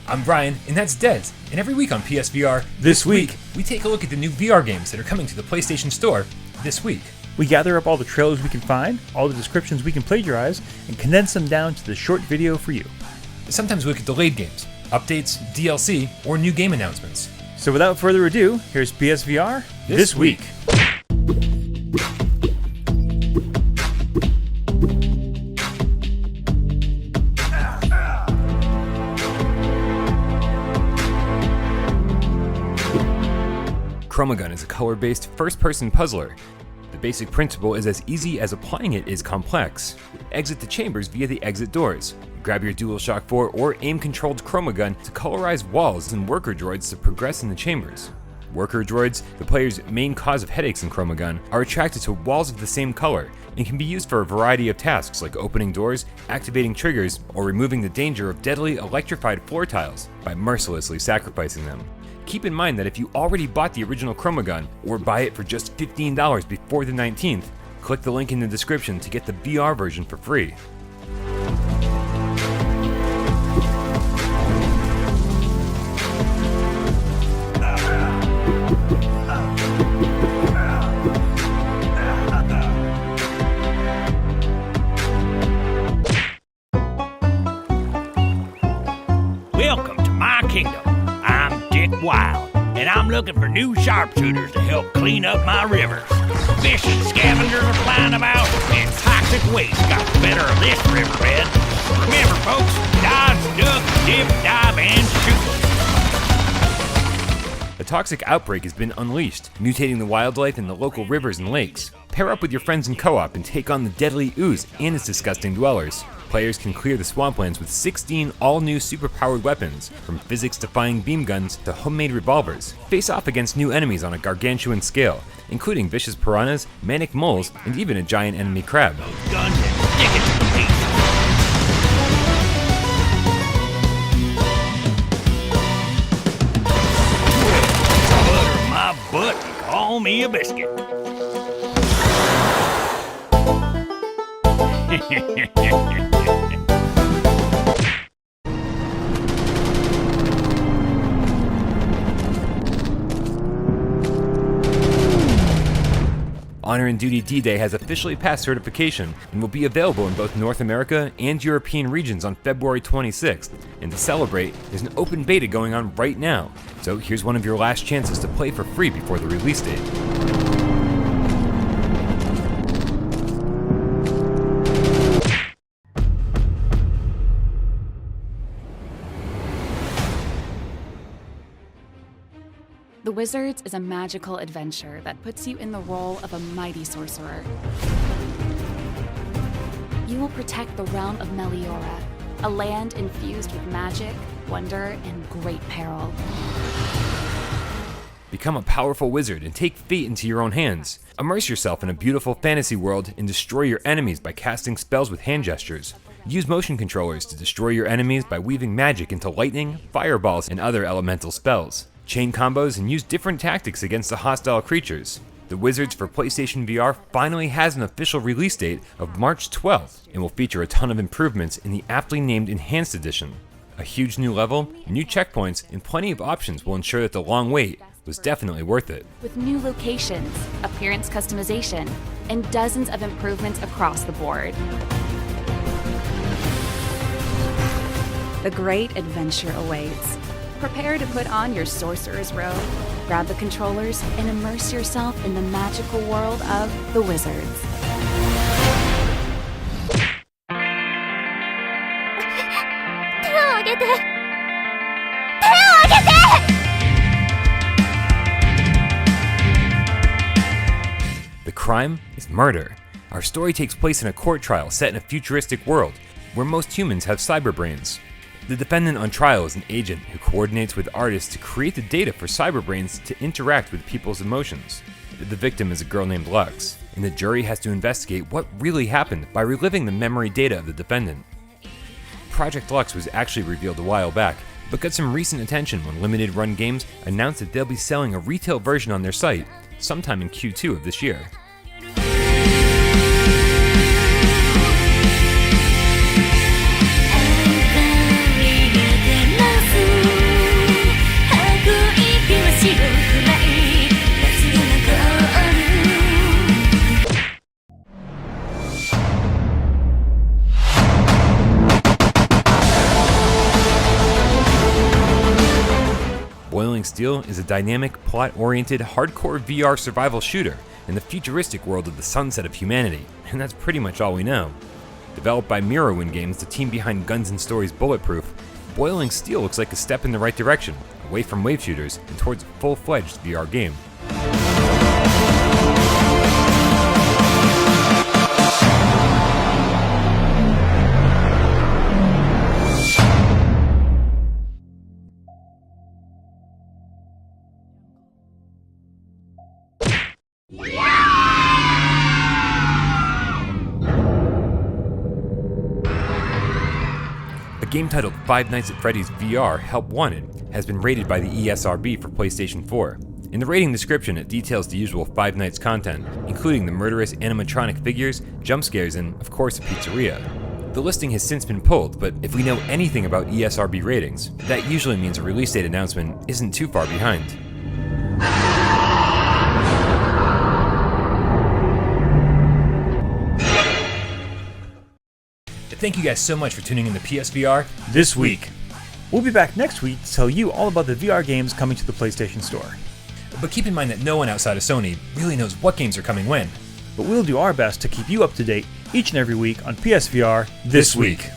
I'm Brian, and that's Dez. And every week on PSVR, This week, we take a look at the new VR games that are coming to the PlayStation Store this week. we gather up all the trailers we can find, all the descriptions we can plagiarize, and condense them down to the short video for you. Sometimes we look at delayed games, updates, DLC, or new game announcements. So without further ado, here's PSVR This Week. Chromagun is a color-based first-person puzzler. The basic principle is as easy as applying it is complex. Exit the chambers via the exit doors. Grab your DualShock 4 or aim-controlled Chromagun to colorize walls and worker droids to progress in the chambers. Worker droids, the player's main cause of headaches in Chromagun, are attracted to walls of the same color and can be used for a variety of tasks like opening doors, activating triggers, or removing the danger of deadly electrified floor tiles by mercilessly sacrificing them. Keep in mind that if you already bought the original Chromagun, or buy it for just $15 before the 19th, click the link in the description to get the VR version for free. Welcome to my kingdom. I'm Dick Wild, and I'm looking for new sharpshooters to help clean up my rivers. Fish and scavengers are flying about, and toxic waste got the better of this riverbed. Remember, folks, dodge, duck, dip, dive, and shoot. A toxic outbreak has been unleashed, mutating the wildlife in the local rivers and lakes. Pair up with your friends in co-op and take on the deadly ooze and its disgusting dwellers. Players can clear the swamplands with 16 all-new superpowered weapons, from physics-defying beam guns to homemade revolvers. Face off against new enemies on a gargantuan scale, including vicious piranhas, manic moles, and even a giant enemy crab. Those guns and stick it to the piece. Butter my butt and call me a biscuit. Honor and Duty D-Day has officially passed certification and will be available in both North America and European regions on February 26th. And to celebrate, there's an open beta going on right now. So here's one of your last chances to play for free before the release date. The Wizards is a magical adventure that puts you in the role of a mighty sorcerer. You will protect the realm of Meliora, a land infused with magic, wonder, and great peril. Become a powerful wizard and take fate into your own hands. Immerse yourself in a beautiful fantasy world and destroy your enemies by casting spells with hand gestures. Use motion controllers to destroy your enemies by weaving magic into lightning, fireballs, and other elemental spells. Chain combos and use different tactics against the hostile creatures. The Wizards for PlayStation VR finally has an official release date of March 12th and will feature a ton of improvements in the aptly named Enhanced Edition. A huge new level, new checkpoints, and plenty of options will ensure that the long wait was definitely worth it. With new locations, appearance customization, and dozens of improvements across the board. The great adventure awaits. Prepare to put on your sorcerer's robe, grab the controllers, and immerse yourself in the magical world of the Wizards. The crime is murder. Our story takes place in a court trial set in a futuristic world where most humans have cyber brains. The defendant on trial is an agent who coordinates with artists to create the data for cyberbrains to interact with people's emotions. The victim is a girl named Lux, and the jury has to investigate what really happened by reliving the memory data of the defendant. Project Lux was actually revealed a while back, but got some recent attention when Limited Run Games announced that they'll be selling a retail version on their site sometime in Q2 of this year. Steel is a dynamic, plot-oriented, hardcore VR survival shooter in the futuristic world of the sunset of humanity, and that's pretty much all we know. Developed by Mirrorwind Games, the team behind Guns & Stories Bulletproof, Boiling Steel looks like a step in the right direction, away from wave shooters and towards a full-fledged VR game. A game titled Five Nights at Freddy's VR Help Wanted has been rated by the ESRB for PlayStation 4. In the rating description, it details the usual Five Nights content, including the murderous animatronic figures, jump scares, and, of course, a pizzeria. The listing has since been pulled, but if we know anything about ESRB ratings, that usually means a release date announcement isn't too far behind. Thank you guys so much for tuning in to PSVR This week. We'll be back next week to tell you all about the VR games coming to the PlayStation Store. But keep in mind that no one outside of Sony really knows what games are coming when. But we'll do our best to keep you up to date each and every week on PSVR This Week.